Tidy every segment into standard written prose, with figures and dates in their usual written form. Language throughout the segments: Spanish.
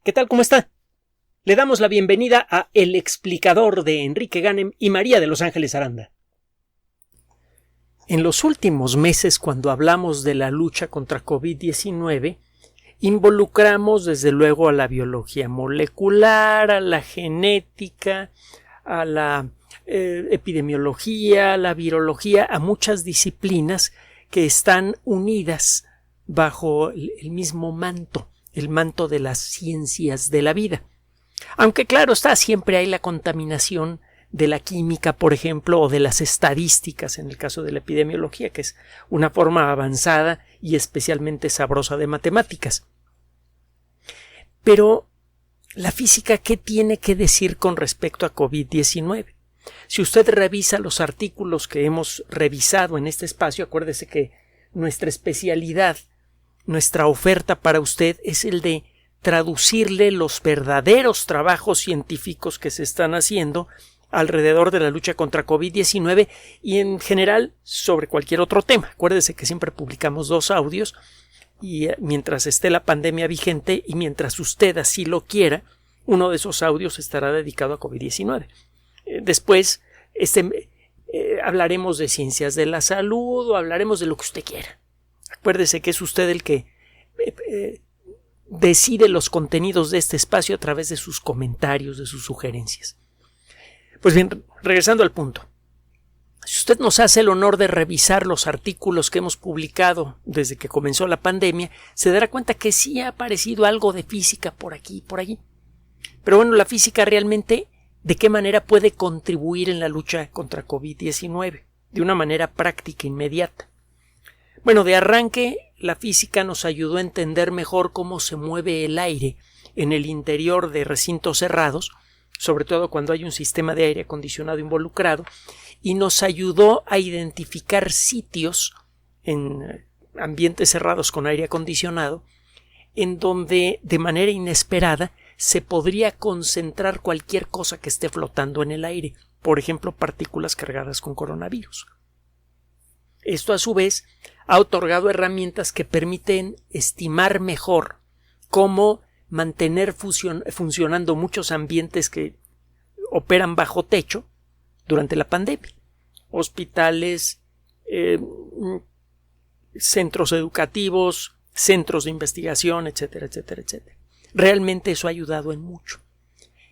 ¿Qué tal? ¿Cómo está? Le damos la bienvenida a El Explicador de Enrique Ganem y María de Los Ángeles Aranda. En los últimos meses, cuando hablamos de la lucha contra COVID-19, involucramos desde luego a la biología molecular, a la genética, a la epidemiología, a la virología, a muchas disciplinas que están unidas bajo el mismo manto, el manto de las ciencias de la vida. Aunque claro está, siempre hay la contaminación de la química, por ejemplo, o de las estadísticas en el caso de la epidemiología, que es una forma avanzada y especialmente sabrosa de matemáticas. Pero la física, ¿qué tiene que decir con respecto a COVID-19? Si usted revisa los artículos que hemos revisado en este espacio, acuérdese que nuestra especialidad, nuestra oferta para usted es el de traducirle los verdaderos trabajos científicos que se están haciendo alrededor de la lucha contra COVID-19 y en general sobre cualquier otro tema. Acuérdese que siempre publicamos 2 audios y mientras esté la pandemia vigente y mientras usted así lo quiera, uno de esos audios estará dedicado a COVID-19. Después hablaremos de ciencias de la salud o hablaremos de lo que usted quiera. Acuérdese que es usted el que decide los contenidos de este espacio a través de sus comentarios, de sus sugerencias. Pues bien, regresando al punto. Si usted nos hace el honor de revisar los artículos que hemos publicado desde que comenzó la pandemia, se dará cuenta que sí ha aparecido algo de física por aquí y por allí. Pero bueno, la física realmente, ¿de qué manera puede contribuir en la lucha contra COVID-19? De una manera práctica, inmediata. Bueno, de arranque, la física nos ayudó a entender mejor cómo se mueve el aire en el interior de recintos cerrados, sobre todo cuando hay un sistema de aire acondicionado involucrado, y nos ayudó a identificar sitios en ambientes cerrados con aire acondicionado en donde de manera inesperada se podría concentrar cualquier cosa que esté flotando en el aire, por ejemplo, partículas cargadas con coronavirus. Esto a su vez ha otorgado herramientas que permiten estimar mejor cómo mantener funcionando muchos ambientes que operan bajo techo durante la pandemia. Hospitales, centros educativos, centros de investigación, etcétera, etcétera, etcétera. Realmente eso ha ayudado en mucho.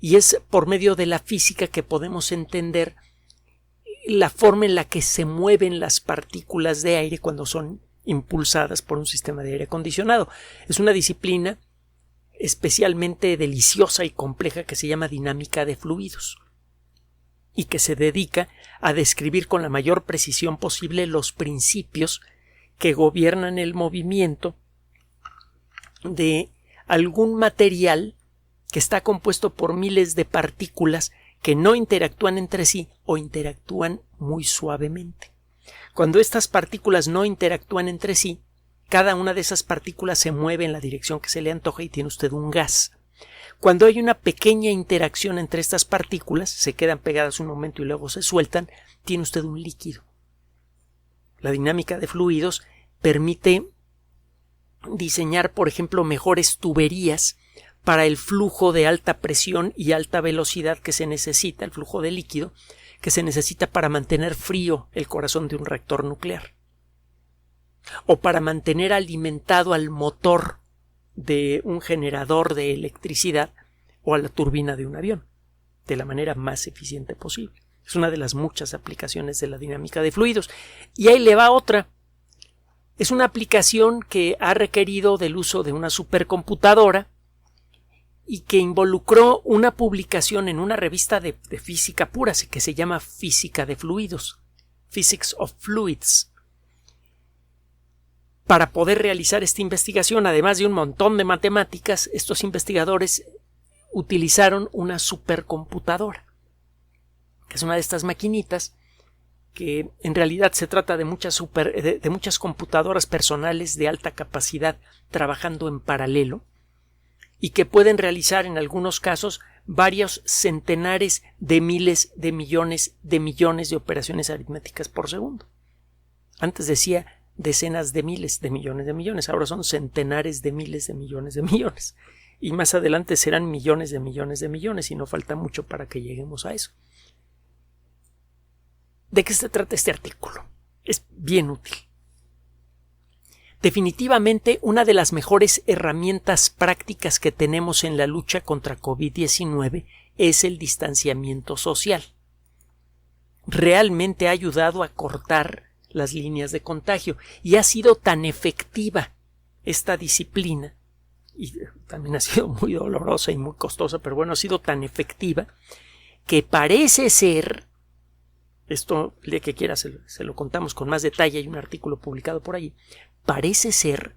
Y es por medio de la física que podemos entender la forma en la que se mueven las partículas de aire cuando son impulsadas por un sistema de aire acondicionado. Es una disciplina especialmente deliciosa y compleja que se llama dinámica de fluidos y que se dedica a describir con la mayor precisión posible los principios que gobiernan el movimiento de algún material que está compuesto por miles de partículas que no interactúan entre sí o interactúan muy suavemente. Cuando estas partículas no interactúan entre sí, cada una de esas partículas se mueve en la dirección que se le antoja y tiene usted un gas. Cuando hay una pequeña interacción entre estas partículas, se quedan pegadas un momento y luego se sueltan, tiene usted un líquido. La dinámica de fluidos permite diseñar, por ejemplo, mejores tuberías para el flujo de alta presión y alta velocidad que se necesita, el flujo de líquido, que se necesita para mantener frío el corazón de un reactor nuclear o para mantener alimentado al motor de un generador de electricidad o a la turbina de un avión de la manera más eficiente posible. Es una de las muchas aplicaciones de la dinámica de fluidos. Y ahí le va otra. Es una aplicación que ha requerido del uso de una supercomputadora y que involucró una publicación en una revista de física pura que se llama Física de Fluidos, Physics of Fluids. Para poder realizar esta investigación, además de un montón de matemáticas, estos investigadores utilizaron una supercomputadora, que es una de estas maquinitas que en realidad se trata de muchas computadoras personales de alta capacidad trabajando en paralelo y que pueden realizar en algunos casos varios centenares de miles de millones de operaciones aritméticas por segundo. Antes decía decenas de miles de millones, ahora son centenares de miles de millones. y más adelante serán millones de millones de millones y no falta mucho para que lleguemos a eso. ¿De qué se trata este artículo? Es bien útil. Definitivamente una de las mejores herramientas prácticas que tenemos en la lucha contra COVID-19 es el distanciamiento social. Realmente ha ayudado a cortar las líneas de contagio y ha sido tan efectiva esta disciplina, y también ha sido muy dolorosa y muy costosa, pero bueno, ha sido tan efectiva que parece ser, esto el día que quiera se lo contamos con más detalle, hay un artículo publicado por allí, parece ser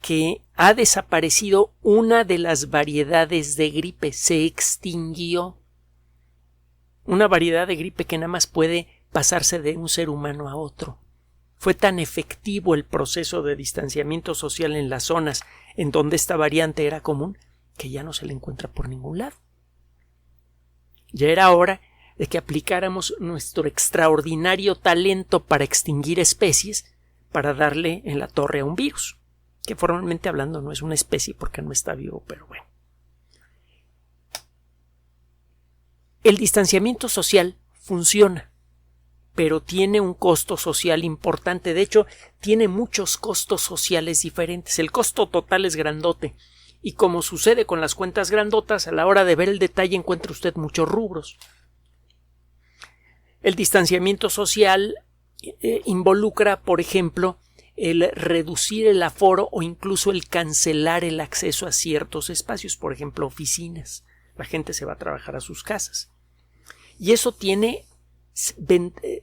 que ha desaparecido una de las variedades de gripe, se extinguió. Una variedad de gripe que nada más puede pasarse de un ser humano a otro. Fue tan efectivo el proceso de distanciamiento social en las zonas en donde esta variante era común que ya no se le encuentra por ningún lado. Ya era hora de que aplicáramos nuestro extraordinario talento para extinguir especies para darle en la torre a un virus, que formalmente hablando no es una especie porque no está vivo, pero bueno. El distanciamiento social funciona, pero tiene un costo social importante. De hecho, tiene muchos costos sociales diferentes. El costo total es grandote. Y como sucede con las cuentas grandotas, a la hora de ver el detalle encuentra usted muchos rubros. El distanciamiento social involucra, por ejemplo, el reducir el aforo o incluso el cancelar el acceso a ciertos espacios, por ejemplo, oficinas. La gente se va a trabajar a sus casas. Y eso tiene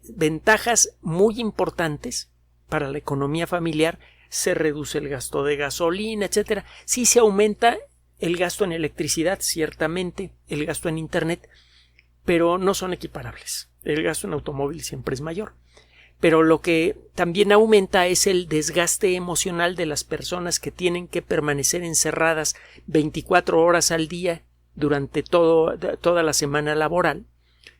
ventajas muy importantes para la economía familiar. Se reduce el gasto de gasolina, etcétera. Sí se aumenta el gasto en electricidad, ciertamente, el gasto en internet, pero no son equiparables. El gasto en automóvil siempre es mayor. Pero lo que también aumenta es el desgaste emocional de las personas que tienen que permanecer encerradas 24 horas al día durante toda la semana laboral,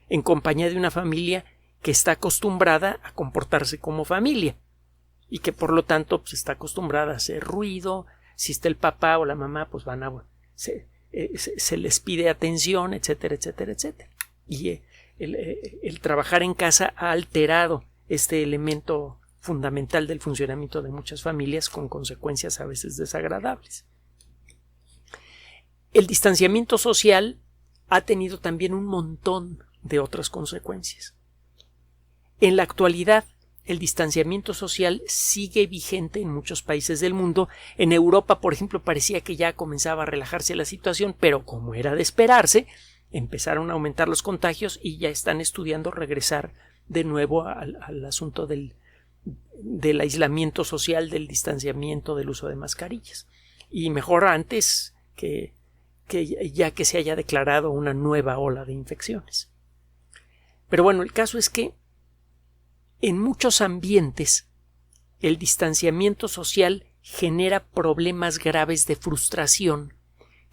en compañía de una familia que está acostumbrada a comportarse como familia y que por lo tanto pues, está acostumbrada a hacer ruido. Si está el papá o la mamá, pues se les pide atención, etcétera, etcétera, etcétera. Y el trabajar en casa ha alterado este elemento fundamental del funcionamiento de muchas familias, con consecuencias a veces desagradables. El distanciamiento social ha tenido también un montón de otras consecuencias. En la actualidad, el distanciamiento social sigue vigente en muchos países del mundo. En Europa, por ejemplo, parecía que ya comenzaba a relajarse la situación, pero como era de esperarse, empezaron a aumentar los contagios y ya están estudiando regresar de nuevo al asunto del aislamiento social, del distanciamiento, del uso de mascarillas. Y mejor antes que ya que se haya declarado una nueva ola de infecciones. Pero bueno, el caso es que en muchos ambientes el distanciamiento social genera problemas graves de frustración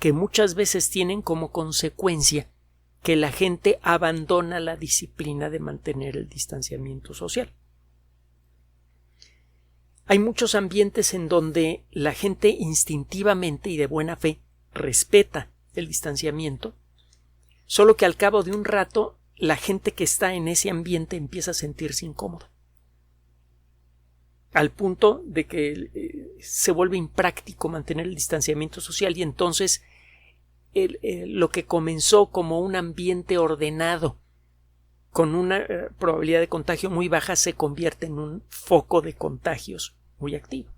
que muchas veces tienen como consecuencia que la gente abandona la disciplina de mantener el distanciamiento social. Hay muchos ambientes en donde la gente instintivamente y de buena fe respeta el distanciamiento, solo que al cabo de un rato la gente que está en ese ambiente empieza a sentirse incómoda, al punto de que se vuelve impráctico mantener el distanciamiento social y entonces lo que comenzó como un ambiente ordenado con una probabilidad de contagio muy baja se convierte en un foco de contagios muy activo.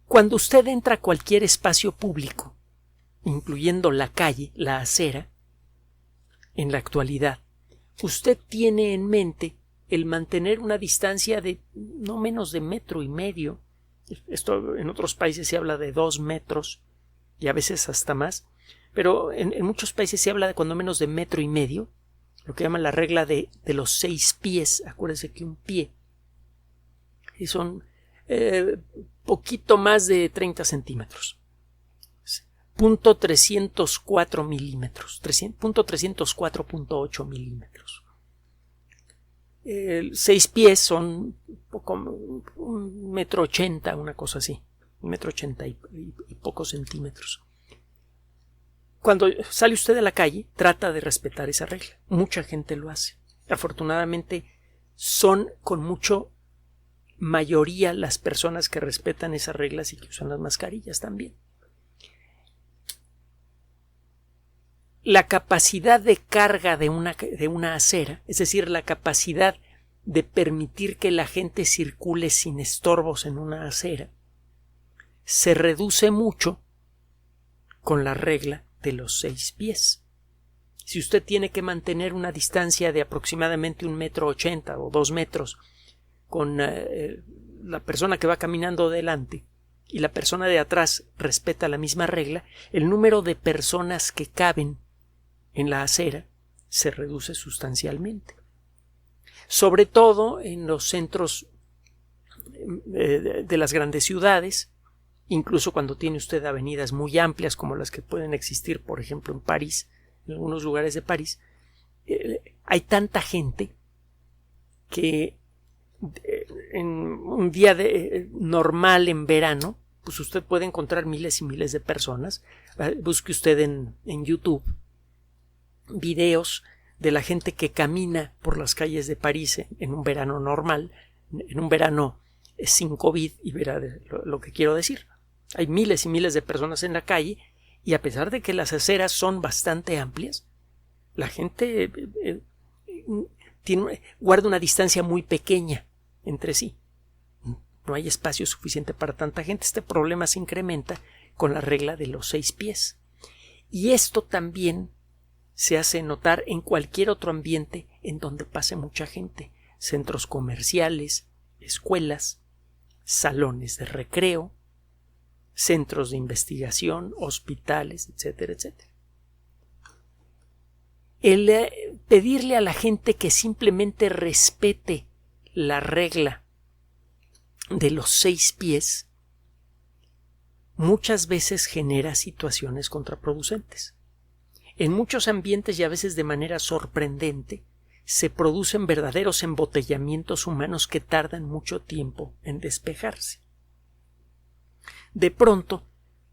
Cuando usted entra a cualquier espacio público, incluyendo la calle, la acera, en la actualidad, usted tiene en mente el mantener una distancia de no menos de 1,5 metros. Esto en otros países se habla de 2 metros y a veces hasta más, pero en muchos países se habla de cuando menos de 1,5 metros, lo que llaman la regla de los 6 pies. Acuérdese que un pie y son poquito más de 30 centímetros. .304 milímetros, .304.8 milímetros. 6 pies son como 1,80 metro, una cosa así, 1,80 m y pocos centímetros. Cuando sale usted a la calle, trata de respetar esa regla. Mucha gente lo hace. Afortunadamente, son con mucho mayoría las personas que respetan esas reglas y que usan las mascarillas también. La capacidad de carga de una acera, es decir, la capacidad de permitir que la gente circule sin estorbos en una acera, se reduce mucho con la regla de los 6 pies. Si usted tiene que mantener una distancia de aproximadamente 1,80 m o 2 metros con la persona que va caminando delante y la persona de atrás respeta la misma regla, el número de personas que caben en la acera se reduce sustancialmente. Sobre todo en los centros de las grandes ciudades, incluso cuando tiene usted avenidas muy amplias como las que pueden existir, por ejemplo, en París, en algunos lugares de París, hay tanta gente que en un día normal en verano, pues usted puede encontrar miles y miles de personas. Busque usted en YouTube videos de la gente que camina por las calles de París en un verano normal, en un verano sin COVID, y verá lo que quiero decir. Hay miles y miles de personas en la calle y a pesar de que las aceras son bastante amplias, la gente guarda una distancia muy pequeña entre sí. No hay espacio suficiente para tanta gente. Este problema se incrementa con la regla de los 6 pies. Y esto también se hace notar en cualquier otro ambiente en donde pase mucha gente. Centros comerciales, escuelas, salones de recreo, centros de investigación, hospitales, etcétera, etcétera. El pedirle a la gente que simplemente respete la regla de los 6 pies muchas veces genera situaciones contraproducentes. En muchos ambientes y a veces de manera sorprendente se producen verdaderos embotellamientos humanos que tardan mucho tiempo en despejarse. De pronto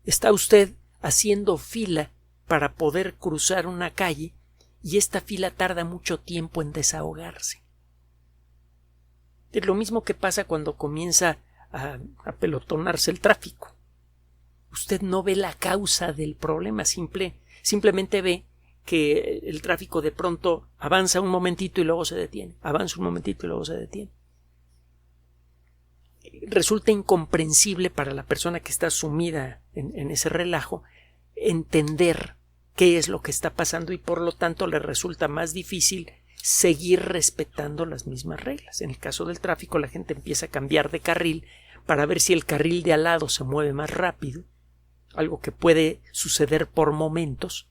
está usted haciendo fila para poder cruzar una calle y esta fila tarda mucho tiempo en desahogarse. Es lo mismo que pasa cuando comienza a apelotonarse el tráfico. Usted no ve la causa del problema, simplemente ve que el tráfico de pronto avanza un momentito y luego se detiene, avanza un momentito y luego se detiene. Resulta incomprensible para la persona que está sumida en ese relajo entender qué es lo que está pasando y por lo tanto le resulta más difícil seguir respetando las mismas reglas. En el caso del tráfico, la gente empieza a cambiar de carril para ver si el carril de al lado se mueve más rápido, algo que puede suceder por momentos,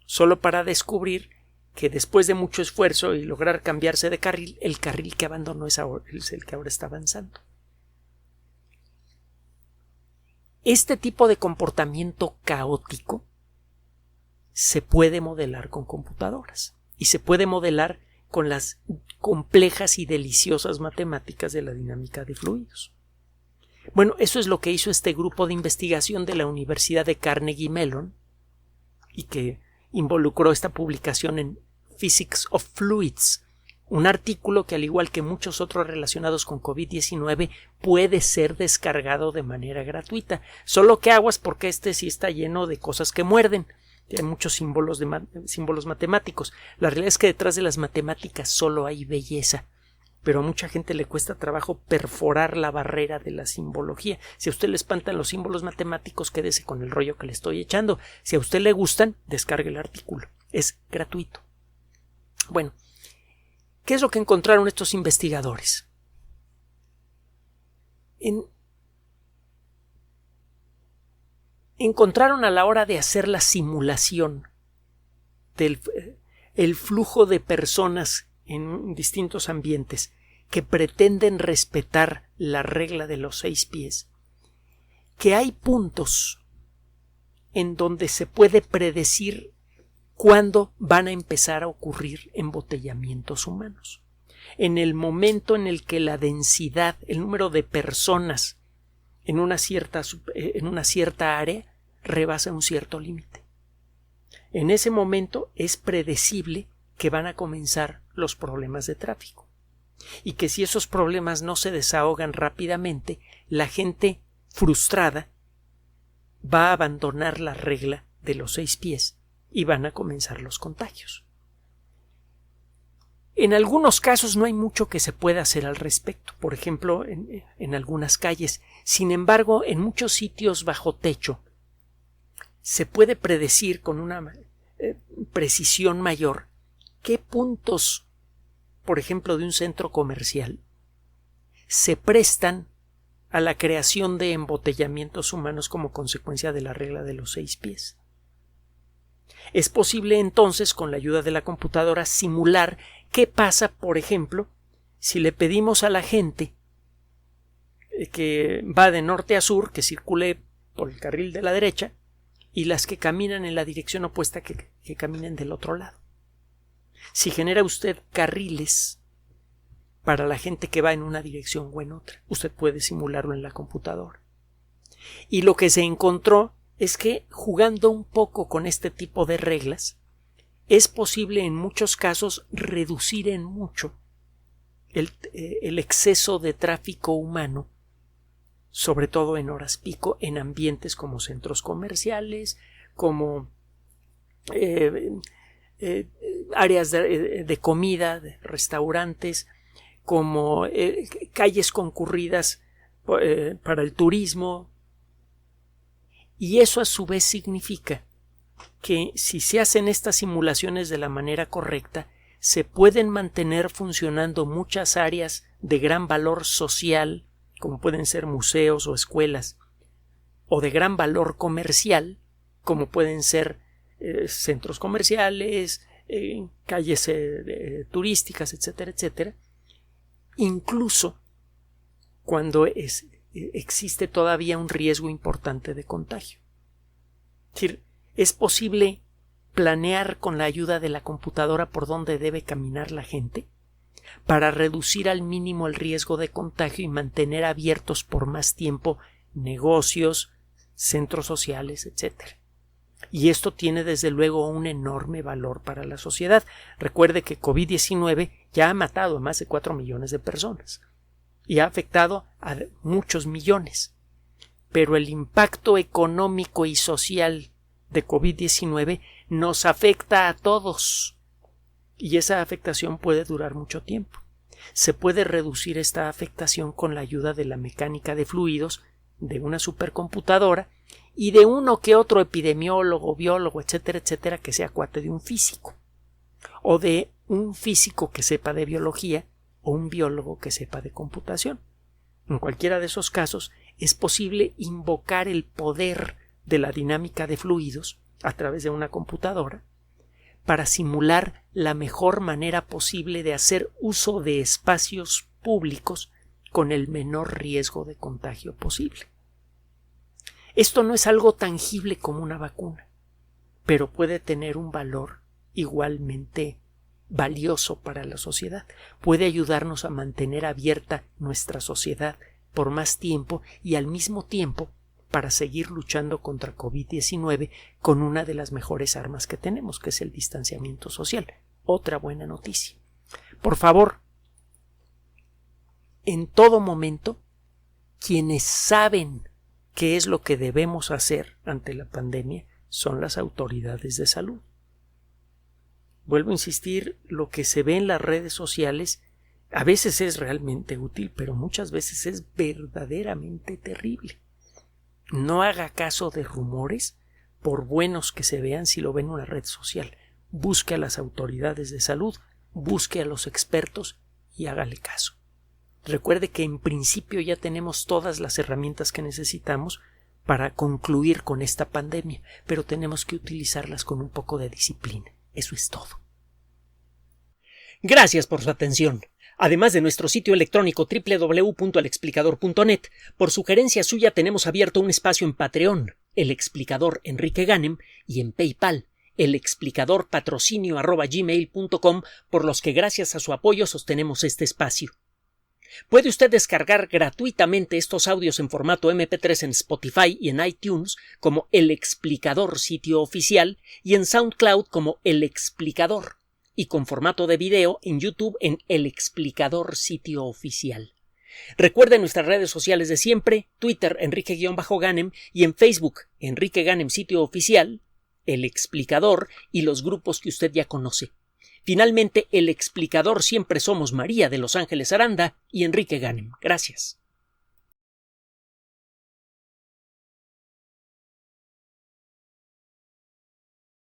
solo para descubrir que después de mucho esfuerzo y lograr cambiarse de carril, el carril que abandonó es el que ahora está avanzando. Este tipo de comportamiento caótico se puede modelar con computadoras y se puede modelar con las complejas y deliciosas matemáticas de la dinámica de fluidos. Bueno, eso es lo que hizo este grupo de investigación de la Universidad de Carnegie Mellon y que involucró esta publicación en Physics of Fluids, un artículo que, al igual que muchos otros relacionados con COVID-19, puede ser descargado de manera gratuita. Solo que aguas, porque este sí está lleno de cosas que muerden. Hay muchos símbolos matemáticos. La realidad es que detrás de las matemáticas solo hay belleza, pero a mucha gente le cuesta trabajo perforar la barrera de la simbología. Si a usted le espantan los símbolos matemáticos, quédese con el rollo que le estoy echando. Si a usted le gustan, descargue el artículo. Es gratuito. Bueno, ¿qué es lo que encontraron estos investigadores? Encontraron a la hora de hacer la simulación del flujo de personas en distintos ambientes que pretenden respetar la regla de los 6 pies, que hay puntos en donde se puede predecir cuándo van a empezar a ocurrir embotellamientos humanos. En el momento en el que la densidad, el número de personas en una cierta área rebasa un cierto límite. En ese momento es predecible que van a comenzar los problemas de tráfico y que si esos problemas no se desahogan rápidamente, la gente frustrada va a abandonar la regla de los 6 pies y van a comenzar los contagios. En algunos casos no hay mucho que se pueda hacer al respecto, por ejemplo, en algunas calles. Sin embargo, en muchos sitios bajo techo se puede predecir con una precisión mayor qué puntos, por ejemplo, de un centro comercial se prestan a la creación de embotellamientos humanos como consecuencia de la regla de los 6 pies. Es posible entonces, con la ayuda de la computadora, simular qué pasa, por ejemplo, si le pedimos a la gente que va de norte a sur que circule por el carril de la derecha y las que caminan en la dirección opuesta que caminen del otro lado. Si genera usted carriles para la gente que va en una dirección o en otra, usted puede simularlo en la computadora. Y lo que se encontró es que jugando un poco con este tipo de reglas, es posible en muchos casos reducir en mucho el exceso de tráfico humano, sobre todo en horas pico, en ambientes como centros comerciales, como áreas de comida, de restaurantes, como calles concurridas para el turismo. Y eso a su vez significa que si se hacen estas simulaciones de la manera correcta, se pueden mantener funcionando muchas áreas de gran valor social, como pueden ser museos o escuelas, o de gran valor comercial, como pueden ser centros comerciales, calles turísticas, etcétera, etcétera, incluso cuando existe todavía un riesgo importante de contagio. Es decir, es posible planear con la ayuda de la computadora por dónde debe caminar la gente para reducir al mínimo el riesgo de contagio y mantener abiertos por más tiempo negocios, centros sociales, etcétera. Y esto tiene desde luego un enorme valor para la sociedad. Recuerde que COVID-19 ya ha matado a más de 4 millones de personas y ha afectado a muchos millones. Pero el impacto económico y social de COVID-19 nos afecta a todos y esa afectación puede durar mucho tiempo. Se puede reducir esta afectación con la ayuda de la mecánica de fluidos, de una supercomputadora y de uno que otro epidemiólogo, biólogo, etcétera, etcétera, que sea cuate de un físico, o de un físico que sepa de biología o un biólogo que sepa de computación. En cualquiera de esos casos es posible invocar el poder de la dinámica de fluidos a través de una computadora para simular la mejor manera posible de hacer uso de espacios públicos con el menor riesgo de contagio posible. Esto no es algo tangible como una vacuna, pero puede tener un valor igualmente valioso para la sociedad. Puede ayudarnos a mantener abierta nuestra sociedad por más tiempo y al mismo tiempo para seguir luchando contra COVID-19 con una de las mejores armas que tenemos, que es el distanciamiento social. Otra buena noticia. Por favor, en todo momento, quienes saben qué es lo que debemos hacer ante la pandemia son las autoridades de salud. Vuelvo a insistir, lo que se ve en las redes sociales a veces es realmente útil, pero muchas veces es verdaderamente terrible. No haga caso de rumores, por buenos que se vean si lo ven en una red social. Busque a las autoridades de salud, busque a los expertos y hágale caso. Recuerde que en principio ya tenemos todas las herramientas que necesitamos para concluir con esta pandemia, pero tenemos que utilizarlas con un poco de disciplina. Eso es todo. Gracias por su atención. Además de nuestro sitio electrónico www.alexplicador.net, por sugerencia suya tenemos abierto un espacio en Patreon, El Explicador Enrique Ganem, y en PayPal, elexplicadorpatrocinio@gmail.com, por los que gracias a su apoyo sostenemos este espacio. Puede usted descargar gratuitamente estos audios en formato MP3 en Spotify y en iTunes como El Explicador sitio oficial y en SoundCloud como El Explicador y con formato de video en YouTube en El Explicador sitio oficial. Recuerde nuestras redes sociales de siempre, Twitter Enrique-Ganem y en Facebook Enrique Ganem sitio oficial, El Explicador y los grupos que usted ya conoce. Finalmente, El Explicador siempre somos María de Los Ángeles Aranda y Enrique Ganem. Gracias.